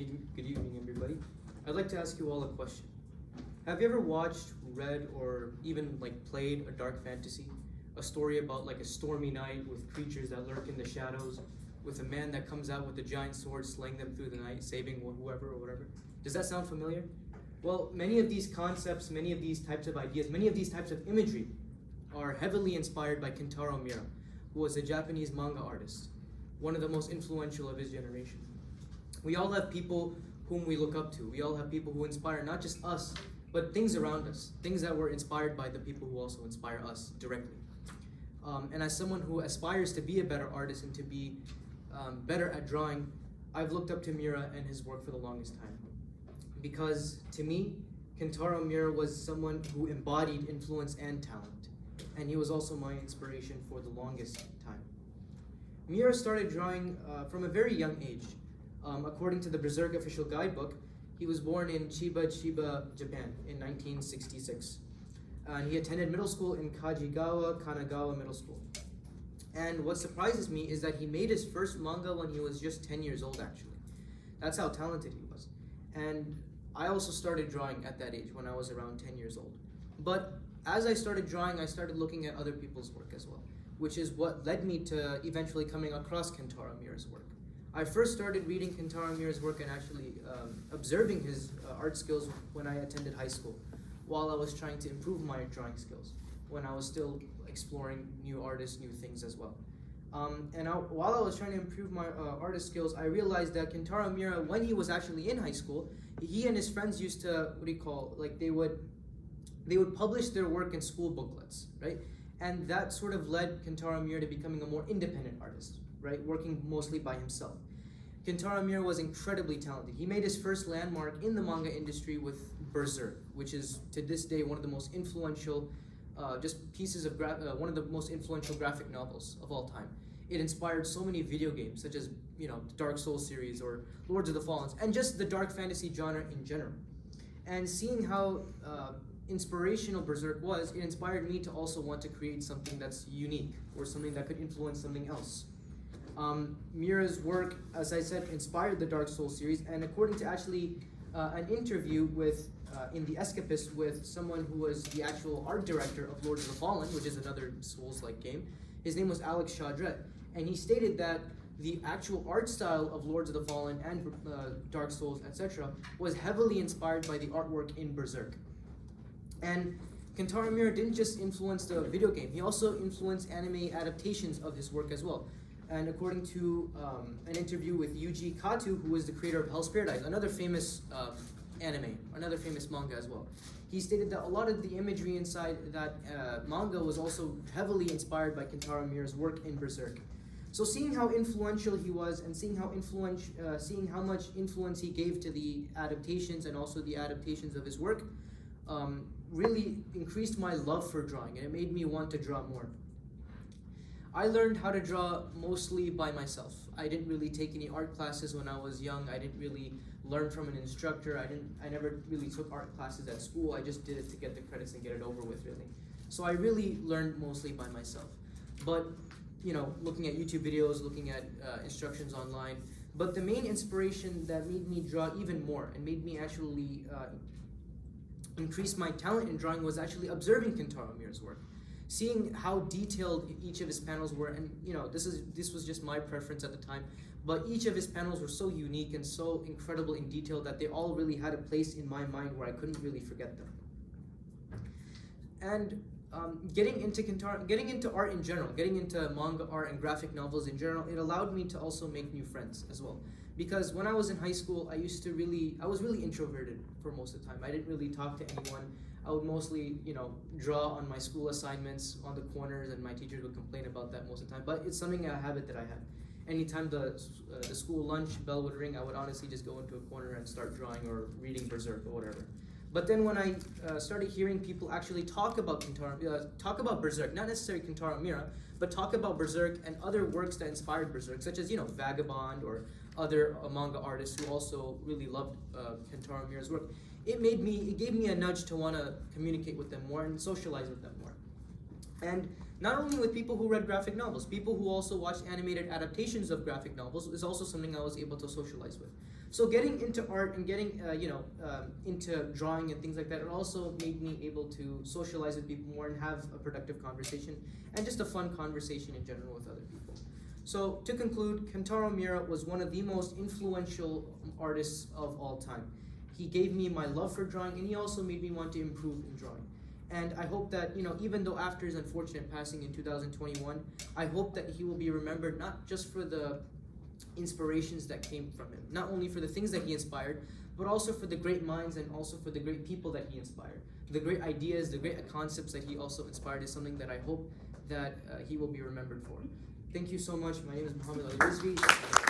Good evening, everybody. I'd like to ask you all a question. Have you ever watched, read, or even played a dark fantasy? A story about a stormy night with creatures that lurk in the shadows, with a man that comes out with a giant sword, slaying them through the night, saving whoever or whatever. Does that sound familiar? Well, many of these concepts, many of these types of ideas, many of these types of imagery are heavily inspired by Kentaro Miura, who was a Japanese manga artist, one of the most influential of his generation. We all have people whom we look up to. We all have people who inspire not just us, but things around us, things that were inspired by the people who also inspire us directly. And as someone who aspires to be a better artist and to be better at drawing, I've looked up to Miura and his work for the longest time. Because to me, Kentaro Miura was someone who embodied influence and talent. And he was also my inspiration for the longest time. Miura started drawing from a very young age. According to the Berserk official guidebook, he was born in Chiba, Japan in 1966. And he attended middle school in Kajigawa, Kanagawa Middle School. And what surprises me is that he made his first manga when he was just 10 years old, actually. That's how talented he was. And I also started drawing at that age when I was around 10 years old. But as I started drawing, I started looking at other people's work as well, which is what led me to eventually coming across Kentaro Miura's work. I first started reading Kentaro Miura's work and actually observing his art skills when I attended high school, while I was trying to improve my drawing skills, when I was still exploring new artists, new things as well. While I was trying to improve my artist skills, I realized that Kentaro Miura, when he was actually in high school, he and his friends used to, they would publish their work in school booklets, right? And that sort of led Kentaro Miura to becoming a more independent artist, right? Working mostly by himself. Kentaro Miura was incredibly talented. He made his first landmark in the manga industry with Berserk, which is to this day one of the most influential one of the most influential graphic novels of all time. It inspired so many video games, such as the Dark Souls series or Lords of the Fallen, and just the dark fantasy genre in general. And seeing how inspirational Berserk was, it inspired me to also want to create something that's unique or something that could influence something else. Miura's work, as I said, inspired the Dark Souls series, and according to actually an interview with in The Escapist with someone who was the actual art director of Lords of the Fallen, which is another Souls-like game, his name was Alex Chaudret, and he stated that the actual art style of Lords of the Fallen and Dark Souls, etc., was heavily inspired by the artwork in Berserk. And Kentaro Miura didn't just influence the video game, he also influenced anime adaptations of his work as well. And according to an interview with Yuji Kato, who was the creator of Hell's Paradise, another famous anime, another famous manga as well, he stated that a lot of the imagery inside that manga was also heavily inspired by Kentaro Miura's work in Berserk. So seeing how influential he was and seeing how much influence he gave to the adaptations and also the adaptations of his work really increased my love for drawing, and it made me want to draw more. I learned how to draw mostly by myself. I didn't really take any art classes when I was young. I didn't really learn from an instructor. I never really took art classes at school. I just did it to get the credits and get it over with, really. So I really learned mostly by myself. But, looking at YouTube videos, looking at instructions online. But the main inspiration that made me draw even more and made me actually increase my talent in drawing was actually observing Kentaro Miura's work. Seeing how detailed each of his panels were, and this was just my preference at the time, but each of his panels were so unique and so incredible in detail that they all really had a place in my mind where I couldn't really forget them. And getting into art in general, getting into manga art and graphic novels in general, it allowed me to also make new friends as well. Because when I was in high school, I was really introverted for most of the time. I didn't really talk to anyone. I would mostly, draw on my school assignments on the corners, and my teachers would complain about that most of the time. But it's a habit that I had. Anytime the school lunch bell would ring, I would honestly just go into a corner and start drawing or reading Berserk or whatever. But then when I started hearing people actually talk about Berserk, not necessarily Kentaro Miura, but talk about Berserk and other works that inspired Berserk, such as Vagabond or other manga artists who also really loved Kentaro Miura's work, it gave me a nudge to want to communicate with them more and socialize with them more. And not only with people who read graphic novels, people who also watched animated adaptations of graphic novels is also something I was able to socialize with. So getting into art and getting into drawing and things like that, it also made me able to socialize with people more and have a productive conversation and just a fun conversation in general with other people. So to conclude, Kentaro Miura was one of the most influential artists of all time. He gave me my love for drawing, and he also made me want to improve in drawing. And I hope that, even though after his unfortunate passing in 2021, I hope that he will be remembered not just for the inspirations that came from him, not only for the things that he inspired, but also for the great minds and also for the great people that he inspired. The great ideas, the great concepts that he also inspired is something that I hope that he will be remembered for. Thank you so much. My name is Mohammad Rizvi.